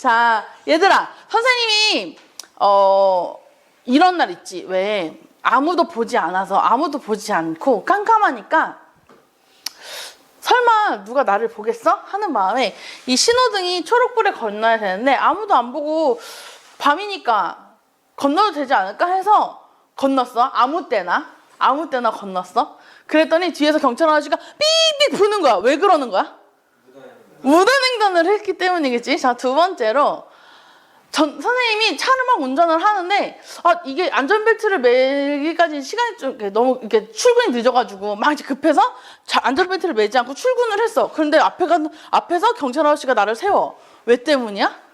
자, 얘들아, 선생님이 이런 날 있지. 왜 아무도 보지 않고 깜깜하니까 설마 누가 나를 보겠어? 하는 마음에 이 신호등이 초록불에 건너야 되는데 아무도 안 보고 밤이니까 건너도 되지 않을까 해서 건넜어. 아무 때나 건넜어. 그랬더니 뒤에서 경찰 아저씨가 삐삐 부는 거야. 왜 그러는 거야? 무단횡단을 했기 때문이겠지. 자, 두 번째로 선생님이 차를 막 운전을 하는데 이게 안전벨트를 매기까지 시간이 좀 너무 이렇게 출근이 늦어가지고 막 이제 급해서 안전벨트를 매지 않고 출근을 했어. 그런데 앞에서 경찰 아저씨가 나를 세워. 왜 때문이야?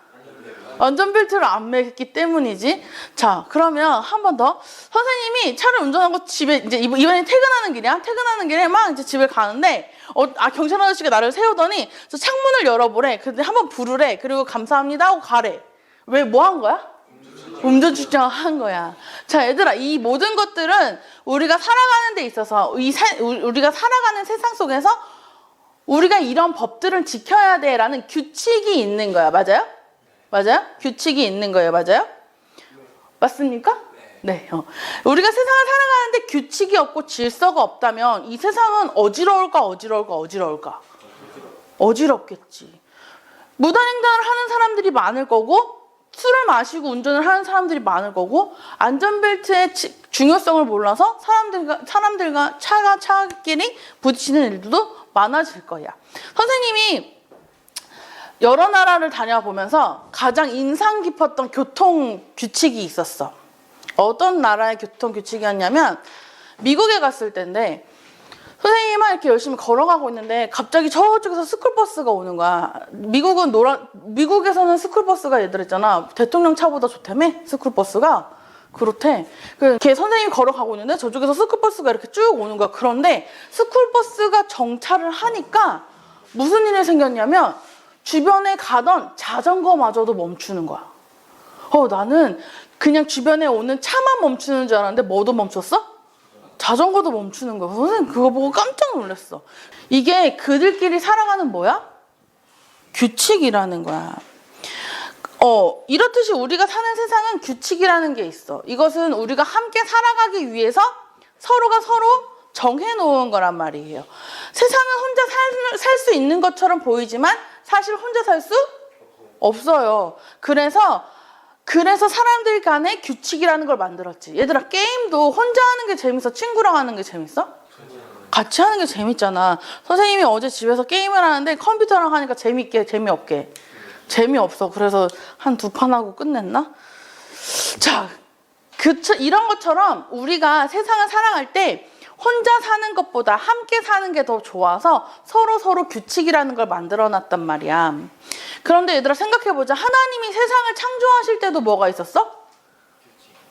안전벨트를 안 매겼기 때문이지. 자, 그러면 한 번 더. 선생님이 차를 운전하고 집에 이제 이번에 퇴근하는 길이야. 퇴근하는 길에 막 이제 집에 가는데 경찰 아저씨가 나를 세우더니 저 창문을 열어보래. 근데 한번 부르래. 그리고 감사합니다 하고 가래. 왜 뭐 한 거야? 음주 측정한 거야. 자, 얘들아, 이 모든 것들은 우리가 살아가는 데 있어서 우리가 살아가는 세상 속에서 우리가 이런 법들을 지켜야 돼라는 규칙이 있는 거야. 맞아요? 맞아요? 규칙이 있는 거예요. 맞아요? 맞습니까? 네. 우리가 세상을 살아가는데 규칙이 없고 질서가 없다면 이 세상은 어지러울까? 어지럽겠지. 무단횡단을 하는 사람들이 많을 거고 술을 마시고 운전을 하는 사람들이 많을 거고 안전벨트의 중요성을 몰라서 사람들과 차끼리 부딪히는 일들도 많아질 거야. 선생님이 여러 나라를 다녀보면서 가장 인상 깊었던 교통 규칙이 있었어. 어떤 나라의 교통 규칙이었냐면 미국에 갔을 때인데 선생님만 이렇게 열심히 걸어가고 있는데 갑자기 저쪽에서 스쿨버스가 오는 거야. 미국에서는 스쿨버스가 얘들 있잖아. 대통령 차보다 좋다며? 스쿨버스가? 그렇대. 걔 선생님이 걸어가고 있는데 저쪽에서 스쿨버스가 이렇게 쭉 오는 거야. 그런데 스쿨버스가 정차를 하니까 무슨 일이 생겼냐면 주변에 가던 자전거마저도 멈추는 거야. 나는 그냥 주변에 오는 차만 멈추는 줄 알았는데 뭐도 멈췄어? 자전거도 멈추는 거야. 선생님 그거 보고 깜짝 놀랐어. 이게 그들끼리 살아가는 뭐야? 규칙이라는 거야. 이렇듯이 우리가 사는 세상은 규칙이라는 게 있어. 이것은 우리가 함께 살아가기 위해서 서로가 서로 정해놓은 거란 말이에요. 세상은 혼자 살 수 있는 것처럼 보이지만 사실 혼자 살 수 없어요. 그래서 사람들 간에 규칙이라는 걸 만들었지. 얘들아, 게임도 혼자 하는 게 재밌어? 친구랑 하는 게 재밌어? 같이 하는 게 재밌잖아. 선생님이 어제 집에서 게임을 하는데 컴퓨터랑 하니까 재밌게, 재미없게? 재미없어. 그래서 한 2판 하고 끝냈나? 자, 이런 것처럼 우리가 세상을 살아갈 때 혼자 사는 것보다 함께 사는 게 더 좋아서 서로 규칙이라는 걸 만들어놨단 말이야. 그런데 얘들아 생각해보자. 하나님이 세상을 창조하실 때도 뭐가 있었어?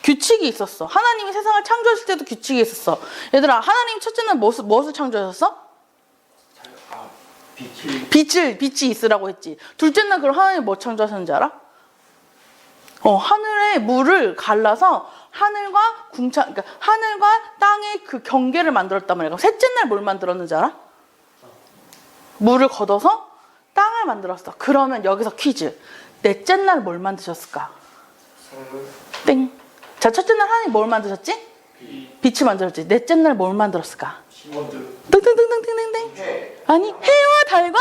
규칙이 있었어. 하나님이 세상을 창조하실 때도 규칙이 있었어. 얘들아, 하나님 첫째 날 무엇을 창조하셨어? 빛이 있으라고 했지. 둘째 날 그럼 하나님이 뭐 창조하셨는지 알아? 하늘에 물을 갈라서 그러니까 하늘과 땅의 그 경계를 만들었단 말이야. 그럼 셋째 날 뭘 만들었는지 알아? 물을 걷어서 땅을 만들었어. 그러면 여기서 퀴즈. 넷째 날 뭘 만드셨을까? 땡. 자, 첫째 날 하나님 뭘 만드셨지? 빛을 만들었지. 넷째 날 뭘 만들었을까? 땡땡땡땡땡땡. 아니, 해와 달과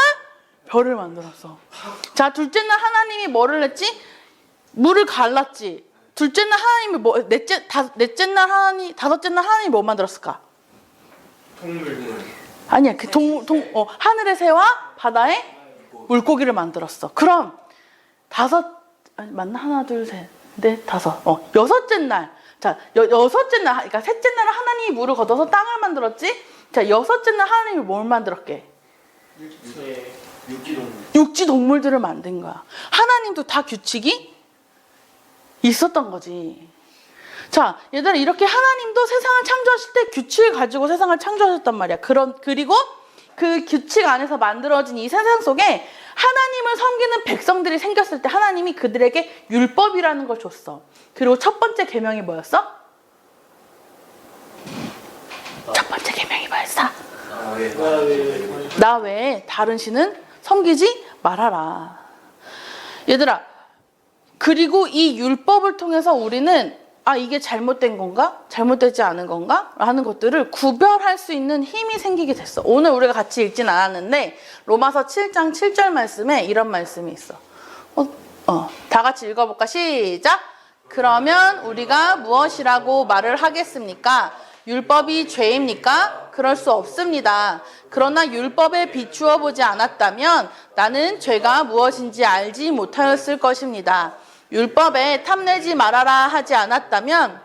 별을 만들었어. 자, 둘째 날 하나님이 뭐를 했지? 물을 갈랐지. 둘째 날 하나님이 넷째 날 하나님, 다섯째 날 하나님이 뭐 만들었을까? 아니야. 하늘의 새와 바다의 물고기를 만들었어. 그럼 맞나? 하나, 둘, 셋, 넷, 다섯. 여섯째 날. 자, 여섯째 날, 그러니까 셋째 날은 하나님이 물을 걷어서 땅을 만들었지. 자, 여섯째 날 하나님이 뭘 만들었게? 육지 동물들을 만든 거야. 하나님도 다 규칙이 있었던 거지. 자, 얘들아, 이렇게 하나님도 세상을 창조하실 때 규칙을 가지고 세상을 창조하셨단 말이야. 그리고 그 규칙 안에서 만들어진 이 세상 속에 하나님을 섬기는 백성들이 생겼을 때 하나님이 그들에게 율법이라는 걸 줬어. 그리고 첫 번째 계명이 뭐였어? 첫 번째 계명이 뭐였어? 나 외에 다른 신은 섬기지 말아라. 얘들아, 그리고 이 율법을 통해서 우리는 이게 잘못된 건가? 잘못되지 않은 건가? 라는 것들을 구별할 수 있는 힘이 생기게 됐어. 오늘 우리가 같이 읽진 않았는데 로마서 7장 7절 말씀에 이런 말씀이 있어. 다 같이 읽어볼까? 시작! 그러면 우리가 무엇이라고 말을 하겠습니까? 율법이 죄입니까? 그럴 수 없습니다. 그러나 율법에 비추어 보지 않았다면 나는 죄가 무엇인지 알지 못하였을 것입니다. 율법에 탐내지 말아라 하지 않았다면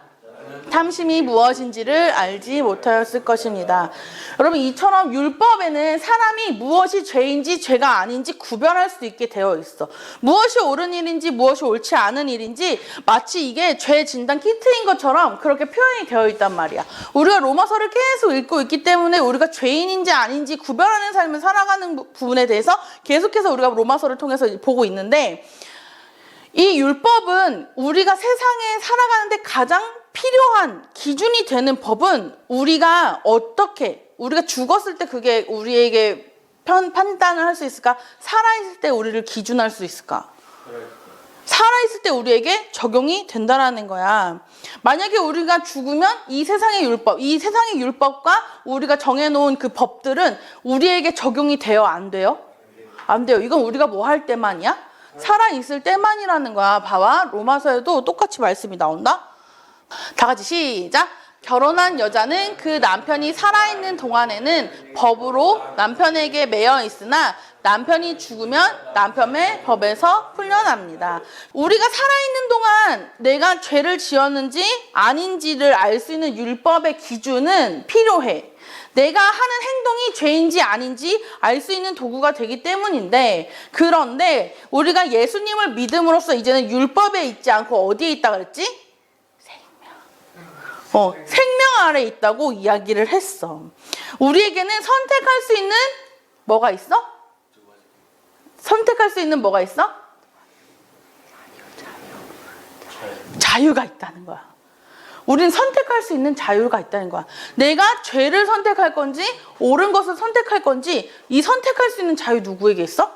탐심이 무엇인지를 알지 못하였을 것입니다. 여러분, 이처럼 율법에는 사람이 무엇이 죄인지 죄가 아닌지 구별할 수 있게 되어 있어. 무엇이 옳은 일인지 무엇이 옳지 않은 일인지 마치 이게 죄 진단 키트인 것처럼 그렇게 표현이 되어 있단 말이야. 우리가 로마서를 계속 읽고 있기 때문에 우리가 죄인인지 아닌지 구별하는 삶을 살아가는 부분에 대해서 계속해서 우리가 로마서를 통해서 보고 있는데, 이 율법은 우리가 세상에 살아가는데 가장 필요한 기준이 되는 법은 우리가 죽었을 때 그게 우리에게 판단을 할 수 있을까? 살아있을 때 우리를 기준할 수 있을까? 살아있을 때 우리에게 적용이 된다라는 거야. 만약에 우리가 죽으면 이 세상의 율법과 우리가 정해놓은 그 법들은 우리에게 적용이 돼요? 안 돼요? 안 돼요. 이건 우리가 뭐 할 때만이야? 살아있을 때만이라는 거야. 봐봐. 로마서에도 똑같이 말씀이 나온다. 다 같이 시작. 결혼한 여자는 그 남편이 살아있는 동안에는 법으로 남편에게 매여 있으나 남편이 죽으면 남편의 법에서 풀려납니다. 우리가 살아있는 동안 내가 죄를 지었는지 아닌지를 알 수 있는 율법의 기준은 필요해. 내가 하는 행동이 죄인지 아닌지 알 수 있는 도구가 되기 때문인데, 그런데 우리가 예수님을 믿음으로써 이제는 율법에 있지 않고 어디에 있다 그랬지? 생명 아래 있다고 이야기를 했어. 우리에게는 선택할 수 있는 뭐가 있어? 선택할 수 있는 뭐가 있어? 자유가 있다는 거야. 우리는 선택할 수 있는 자유가 있다는 거야. 내가 죄를 선택할 건지 옳은 것을 선택할 건지 이 선택할 수 있는 자유 누구에게 있어?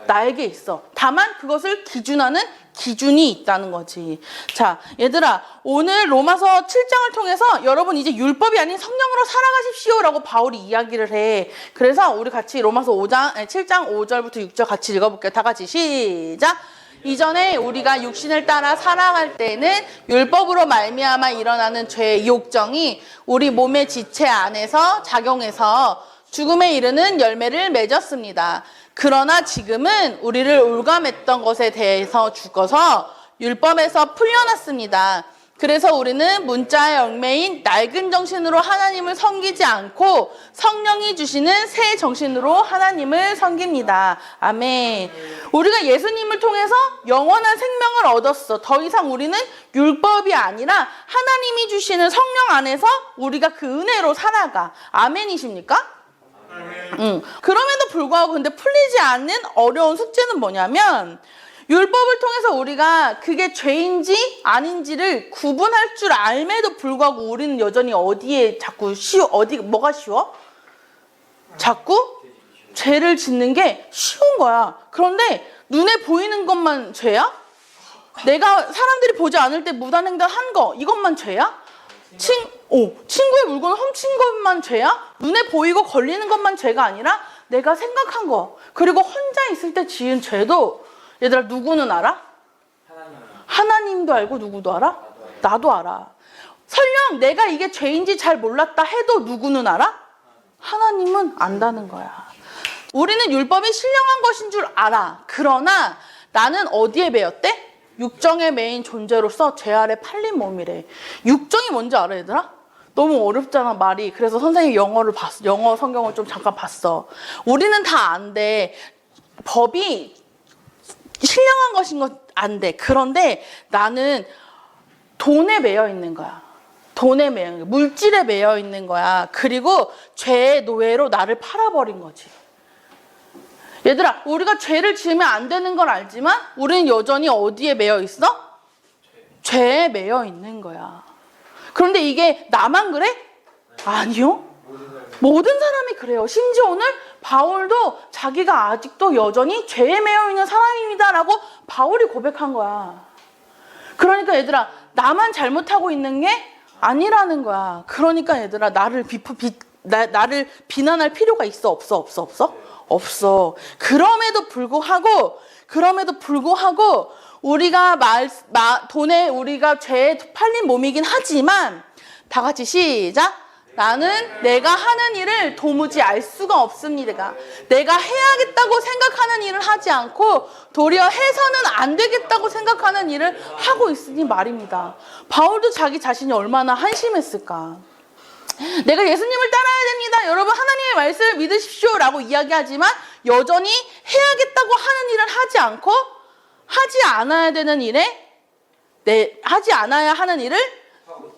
나에게 있어. 다만 그것을 기준하는 기준이 있다는 거지. 자, 얘들아, 오늘 로마서 7장을 통해서 여러분 이제 율법이 아닌 성령으로 살아가십시오라고 바울이 이야기를 해. 그래서 우리 같이 로마서 7장 5절부터 6절 같이 읽어볼게요. 다 같이 시작! 이전에 우리가 육신을 따라 살아갈 때는 율법으로 말미암아 일어나는 죄의 욕정이 우리 몸의 지체 안에서 작용해서 죽음에 이르는 열매를 맺었습니다. 그러나 지금은 우리를 올감했던 것에 대해서 죽어서 율법에서 풀려났습니다. 그래서 우리는 문자의 얽매인 낡은 정신으로 하나님을 섬기지 않고 성령이 주시는 새 정신으로 하나님을 섬깁니다. 아멘. 우리가 예수님을 통해서 영원한 생명을 얻었어. 더 이상 우리는 율법이 아니라 하나님이 주시는 성령 안에서 우리가 그 은혜로 살아가. 아멘이십니까? 그럼에도 불구하고 근데 풀리지 않는 어려운 숙제는 뭐냐면, 율법을 통해서 우리가 그게 죄인지 아닌지를 구분할 줄 알매도 불구하고 우리는 여전히 어디에 자꾸 뭐가 쉬워? 자꾸 죄를 짓는 게 쉬운 거야. 그런데 눈에 보이는 것만 죄야? 내가 사람들이 보지 않을 때 무단횡단 한 거, 이것만 죄야? 친구의 물건을 훔친 것만 죄야? 눈에 보이고 걸리는 것만 죄가 아니라 내가 생각한 거, 그리고 혼자 있을 때 지은 죄도, 얘들아, 누구는 알아? 하나님도 알고 누구도 알아? 나도 알아. 설령 내가 이게 죄인지 잘 몰랐다 해도 누구는 알아? 하나님은 안다는 거야. 우리는 율법이 신령한 것인 줄 알아. 그러나 나는 어디에 매였대? 육정에 매인 존재로서 죄 아래 팔린 몸이래. 육정이 뭔지 알아, 얘들아? 너무 어렵잖아, 말이. 그래서 선생님이 영어 성경을 좀 잠깐 봤어. 우리는 다 안 돼. 법이 신령한 것인 건 안 돼. 그런데 나는 돈에 매여 있는 거야. 돈에 매여 있는 거야. 물질에 매여 있는 거야. 그리고 죄의 노예로 나를 팔아버린 거지. 얘들아, 우리가 죄를 지으면 안 되는 걸 알지만 우리는 여전히 어디에 매여 있어? 죄에 매여 있는 거야. 그런데 이게 나만 그래? 아니요. 모든 사람이 그래요. 심지어 오늘 바울도 자기가 아직도 여전히 죄에 매여 있는 사람입니다라고 바울이 고백한 거야. 그러니까 얘들아, 나만 잘못하고 있는 게 아니라는 거야. 그러니까 얘들아, 나를 비난할 필요가 있어? 없어? 없어. 그럼에도 불구하고 우리가 돈에 우리가 죄에 팔린 몸이긴 하지만, 다 같이 시작. 나는 내가 하는 일을 도무지 알 수가 없습니다. 내가 해야겠다고 생각하는 일을 하지 않고 도리어 해서는 안 되겠다고 생각하는 일을 하고 있으니 말입니다. 바울도 자기 자신이 얼마나 한심했을까. 내가 예수님을 따라야 됩니다. 여러분 하나님의 말씀을 믿으십시오 라고 이야기하지만 여전히 해야겠다고 하는 일을 하지 않고 하지 않아야 되는 일에 하지 않아야 하는 일을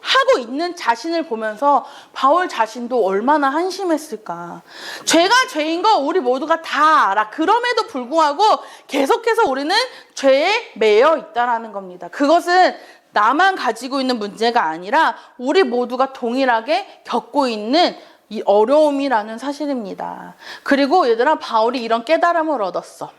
하고 있는 자신을 보면서 바울 자신도 얼마나 한심했을까. 죄가 죄인 거 우리 모두가 다 알아. 그럼에도 불구하고 계속해서 우리는 죄에 매여 있다라는 겁니다. 그것은 나만 가지고 있는 문제가 아니라 우리 모두가 동일하게 겪고 있는 이 어려움이라는 사실입니다. 그리고 얘들아, 바울이 이런 깨달음을 얻었어.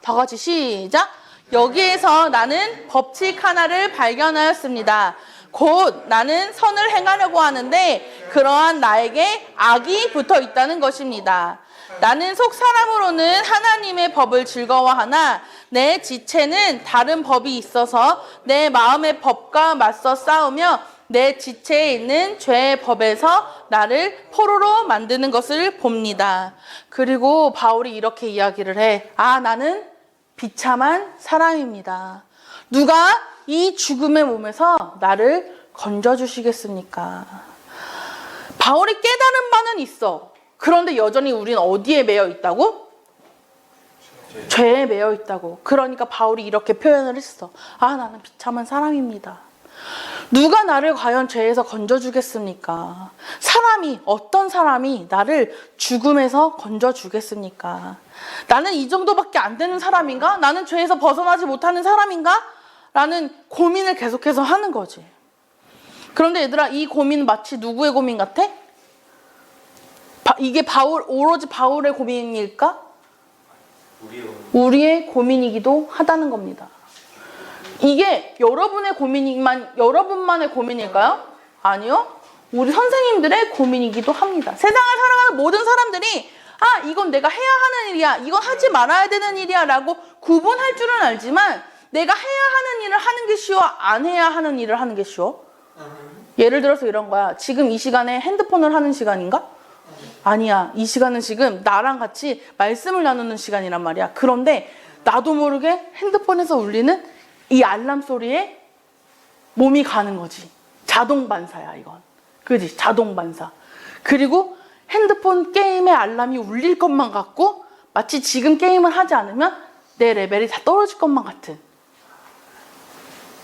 다 같이 시작. 여기에서 나는 법칙 하나를 발견하였습니다. 곧 나는 선을 행하려고 하는데 그러한 나에게 악이 붙어 있다는 것입니다. 나는 속 사람으로는 하나님의 법을 즐거워하나 내 지체는 다른 법이 있어서 내 마음의 법과 맞서 싸우며 내 지체에 있는 죄의 법에서 나를 포로로 만드는 것을 봅니다. 그리고 바울이 이렇게 이야기를 해. 나는 비참한 사람입니다. 누가 이 죽음의 몸에서 나를 건져주시겠습니까? 바울이 깨달은 바는 있어. 그런데 여전히 우리는 어디에 매여 있다고? 죄에 매여 있다고. 그러니까 바울이 이렇게 표현을 했어. 나는 비참한 사람입니다. 누가 나를 과연 죄에서 건져주겠습니까? 어떤 사람이 나를 죽음에서 건져주겠습니까? 나는 이 정도밖에 안 되는 사람인가? 나는 죄에서 벗어나지 못하는 사람인가? 라는 고민을 계속해서 하는 거지. 그런데 얘들아, 이 고민은 마치 누구의 고민 같아? 이게 오로지 바울의 고민일까? 우리의 고민이기도 하다는 겁니다. 이게 여러분만의 고민일까요? 아니요. 우리 선생님들의 고민이기도 합니다. 세상을 살아가는 모든 사람들이 이건 내가 해야 하는 일이야, 이건 하지 말아야 되는 일이야 라고 구분할 줄은 알지만 내가 해야 하는 일을 하는 게 쉬워, 안 해야 하는 일을 하는 게 쉬워? 예를 들어서 이런 거야. 지금 이 시간에 핸드폰을 하는 시간인가? 아니야. 이 시간은 지금 나랑 같이 말씀을 나누는 시간이란 말이야. 그런데 나도 모르게 핸드폰에서 울리는 이 알람 소리에 몸이 가는 거지. 자동 반사야, 이건. 그지? 자동 반사. 그리고 핸드폰 게임의 알람이 울릴 것만 같고 마치 지금 게임을 하지 않으면 내 레벨이 다 떨어질 것만 같은.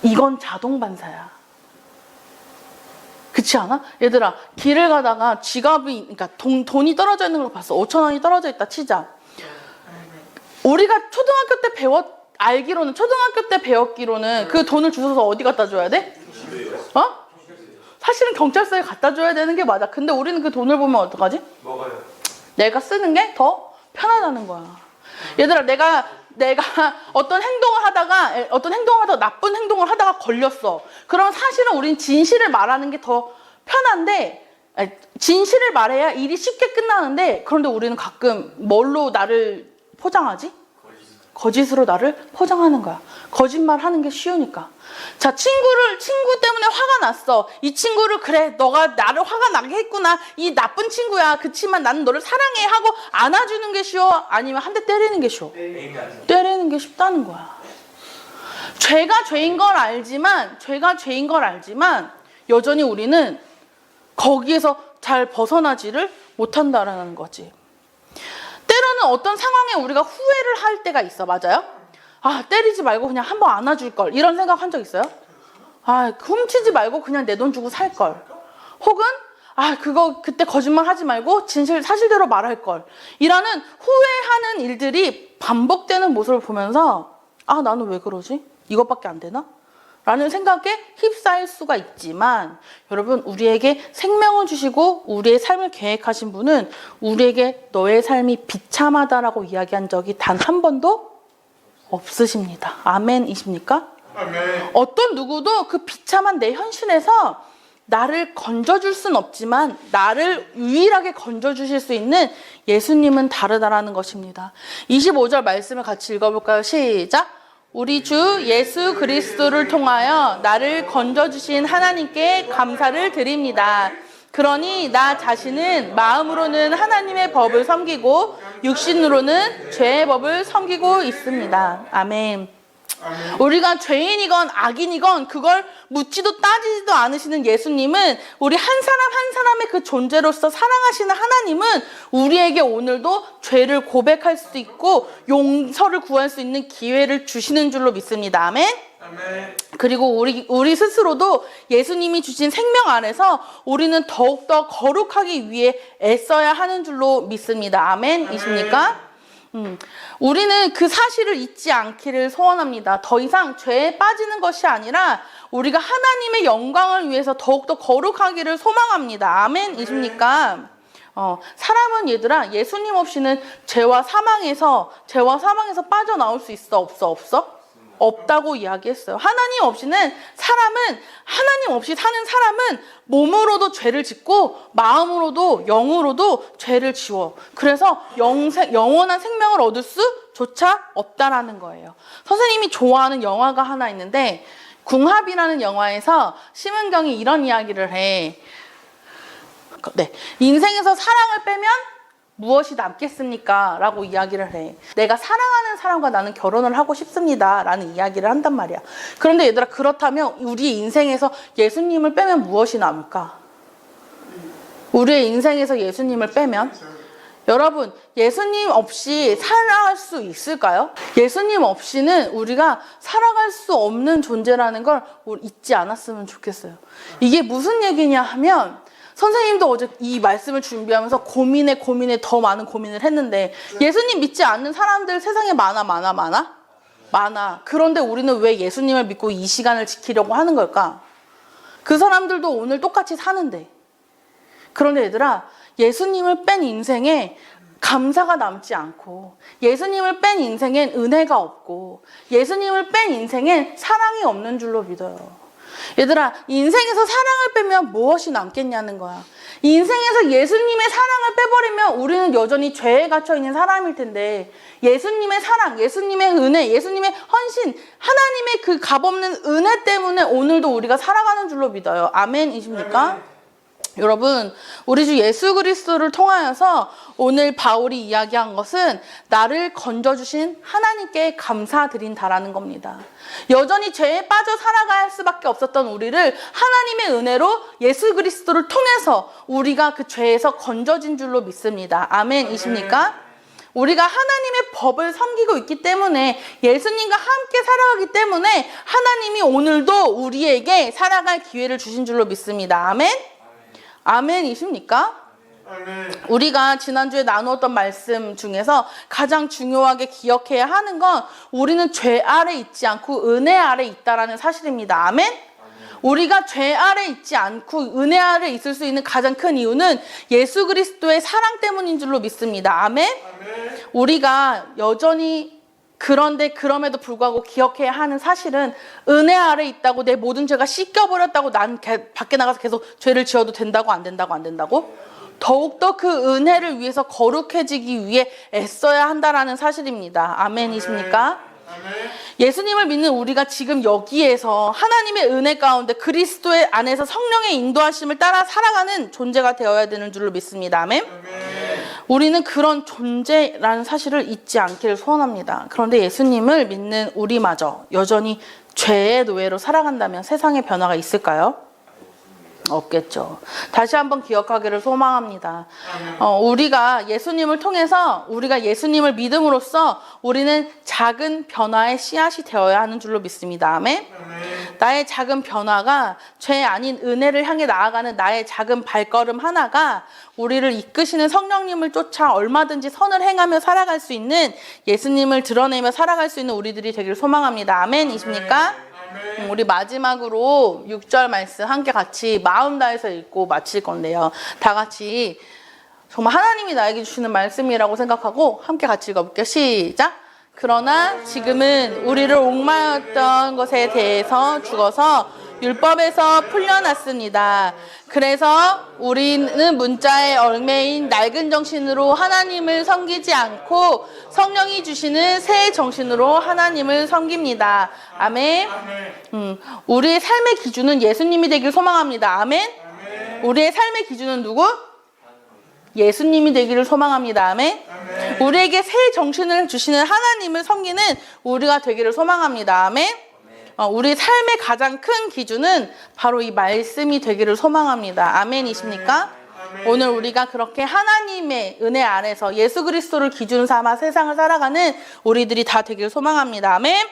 이건 자동 반사야. 그렇지 않아? 얘들아, 길을 가다가 그러니까 돈이 떨어져 있는 걸 봤어. 5,000원이 떨어져 있다 치자. 우리가 초등학교 때 배웠기로는 그 돈을 주워서 어디 갖다 줘야 돼? 사실은 경찰서에 갖다 줘야 되는 게 맞아. 근데 우리는 그 돈을 보면 어떡하지? 먹어요. 내가 쓰는 게 더 편하다는 거야. 얘들아, 내가 어떤 행동을 하다가 나쁜 행동을 하다가 걸렸어. 그럼 사실은 우린 진실을 말하는 게 더 편한데, 진실을 말해야 일이 쉽게 끝나는데, 그런데 우리는 가끔 뭘로 나를 포장하지? 거짓으로 나를 포장하는 거야. 거짓말 하는 게 쉬우니까. 자, 친구 때문에 화가 났어. 이 친구를, 그래, 너가 나를 화가 나게 했구나. 이 나쁜 친구야. 그치만 나는 너를 사랑해 하고 안아주는 게 쉬워? 아니면 한 대 때리는 게 쉬워? 때리는 게 쉽다는 거야. 죄가 죄인 걸 알지만 여전히 우리는 거기에서 잘 벗어나지를 못한다라는 거지. 때로는 어떤 상황에 우리가 후회를 할 때가 있어. 맞아요? 때리지 말고 그냥 한번 안아줄 걸. 이런 생각 한 적 있어요? 훔치지 말고 그냥 내 돈 주고 살 걸. 혹은 그때 거짓말 하지 말고 사실대로 말할 걸. 이라는 후회하는 일들이 반복되는 모습을 보면서 나는 왜 그러지? 이것밖에 안 되나? 라는 생각에 휩싸일 수가 있지만 여러분 우리에게 생명을 주시고 우리의 삶을 계획하신 분은 우리에게 너의 삶이 비참하다라고 이야기한 적이 단 한 번도 없으십니다. 아멘이십니까? 아멘. 어떤 누구도 그 비참한 내 현실에서 나를 건져줄 순 없지만 나를 유일하게 건져주실 수 있는 예수님은 다르다라는 것입니다. 25절 말씀을 같이 읽어볼까요? 시작! 우리 주 예수 그리스도를 통하여 나를 건져주신 하나님께 감사를 드립니다. 그러니 나 자신은 마음으로는 하나님의 법을 섬기고 육신으로는 죄의 법을 섬기고 있습니다. 아멘. 우리가 죄인이건 악인이건 그걸 묻지도 따지지도 않으시는 예수님은 우리 한 사람 한 사람의 그 존재로서 사랑하시는 하나님은 우리에게 오늘도 죄를 고백할 수 있고 용서를 구할 수 있는 기회를 주시는 줄로 믿습니다. 아멘. 아멘. 그리고 우리 스스로도 예수님이 주신 생명 안에서 우리는 더욱더 거룩하기 위해 애써야 하는 줄로 믿습니다. 아멘이십니까? 우리는 그 사실을 잊지 않기를 소원합니다. 더 이상 죄에 빠지는 것이 아니라 우리가 하나님의 영광을 위해서 더욱더 거룩하기를 소망합니다. 아멘이십니까? 사람은 얘들아 예수님 없이는 죄와 사망에서 빠져나올 수 있어? 없어? 없다고 이야기했어요. 하나님 없이는 하나님 없이 사는 사람은 몸으로도 죄를 짓고 마음으로도 영으로도 죄를 지워. 그래서 영원한 생명을 얻을 수조차 없다라는 거예요. 선생님이 좋아하는 영화가 하나 있는데 궁합이라는 영화에서 심은경이 이런 이야기를 해. 네, 인생에서 사랑을 빼면 무엇이 남겠습니까? 라고 이야기를 해. 내가 사랑하는 사람과 나는 결혼을 하고 싶습니다. 라는 이야기를 한단 말이야. 그런데 얘들아 그렇다면 우리 인생에서 예수님을 빼면 무엇이 남을까? 우리의 인생에서 예수님을 빼면? 여러분 예수님 없이 살아갈 수 있을까요? 예수님 없이는 우리가 살아갈 수 없는 존재라는 걸 잊지 않았으면 좋겠어요. 이게 무슨 얘기냐 하면 선생님도 어제 이 말씀을 준비하면서 고민에 더 많은 고민을 했는데 예수님 믿지 않는 사람들 세상에 많아. 그런데 우리는 왜 예수님을 믿고 이 시간을 지키려고 하는 걸까? 그 사람들도 오늘 똑같이 사는데. 그런데 얘들아 예수님을 뺀 인생에 감사가 남지 않고 예수님을 뺀 인생엔 은혜가 없고 예수님을 뺀 인생엔 사랑이 없는 줄로 믿어요. 얘들아 인생에서 사랑을 빼면 무엇이 남겠냐는 거야. 인생에서 예수님의 사랑을 빼버리면 우리는 여전히 죄에 갇혀있는 사람일 텐데 예수님의 사랑, 예수님의 은혜, 예수님의 헌신, 하나님의 그 값없는 은혜 때문에 오늘도 우리가 살아가는 줄로 믿어요. 아멘이십니까? 여러분 우리 주 예수 그리스도를 통하여서 오늘 바울이 이야기한 것은 나를 건져주신 하나님께 감사드린다라는 겁니다. 여전히 죄에 빠져 살아갈 수밖에 없었던 우리를 하나님의 은혜로 예수 그리스도를 통해서 우리가 그 죄에서 건져진 줄로 믿습니다. 아멘이십니까? 우리가 하나님의 법을 섬기고 있기 때문에 예수님과 함께 살아가기 때문에 하나님이 오늘도 우리에게 살아갈 기회를 주신 줄로 믿습니다. 아멘? 아멘이십니까? 아멘. 우리가 지난주에 나누었던 말씀 중에서 가장 중요하게 기억해야 하는 건 우리는 죄 아래 있지 않고 은혜 아래 있다라는 사실입니다. 아멘? 우리가 죄 아래 있지 않고 은혜 아래 있을 수 있는 가장 큰 이유는 예수 그리스도의 사랑 때문인 줄로 믿습니다. 아멘? 아멘. 우리가 여전히 그럼에도 불구하고 기억해야 하는 사실은 은혜 아래 있다고 내 모든 죄가 씻겨버렸다고 난 밖에 나가서 계속 죄를 지어도 된다고 안 된다고? 더욱더 그 은혜를 위해서 거룩해지기 위해 애써야 한다라는 사실입니다. 아멘이십니까? 아멘. 예수님을 믿는 우리가 지금 여기에서 하나님의 은혜 가운데 그리스도의 안에서 성령의 인도하심을 따라 살아가는 존재가 되어야 되는 줄로 믿습니다. 아멘? 아멘. 우리는 그런 존재라는 사실을 잊지 않기를 소원합니다. 그런데 예수님을 믿는 우리마저 여전히 죄의 노예로 살아간다면 세상에 변화가 있을까요? 없겠죠. 다시 한번 기억하기를 소망합니다. 우리가 예수님을 통해서 우리가 예수님을 믿음으로써 우리는 작은 변화의 씨앗이 되어야 하는 줄로 믿습니다. 아멘. 나의 작은 변화가 죄 아닌 은혜를 향해 나아가는 나의 작은 발걸음 하나가 우리를 이끄시는 성령님을 쫓아 얼마든지 선을 행하며 살아갈 수 있는 예수님을 드러내며 살아갈 수 있는 우리들이 되기를 소망합니다. 아멘이십니까? 우리 마지막으로 6절 말씀 함께 같이 마음 다해서 읽고 마칠 건데요. 다 같이 정말 하나님이 나에게 주시는 말씀이라고 생각하고 함께 같이 읽어볼게요. 시작! 그러나 지금은 우리를 옥마였던 것에 대해서 죽어서 율법에서 풀려났습니다. 그래서 우리는 문자의 얽매인 낡은 정신으로 하나님을 섬기지 않고 성령이 주시는 새 정신으로 하나님을 섬깁니다. 아멘. 우리의 삶의 기준은 예수님이 되길 소망합니다. 아멘. 우리의 삶의 기준은 누구? 예수님이 되기를 소망합니다. 아멘. 우리에게 새 정신을 주시는 하나님을 섬기는 우리가 되기를 소망합니다. 아멘. 우리 삶의 가장 큰 기준은 바로 이 말씀이 되기를 소망합니다. 아멘이십니까? 오늘 우리가 그렇게 하나님의 은혜 안에서 예수 그리스도를 기준 삼아 세상을 살아가는 우리들이 다 되기를 소망합니다. 아멘.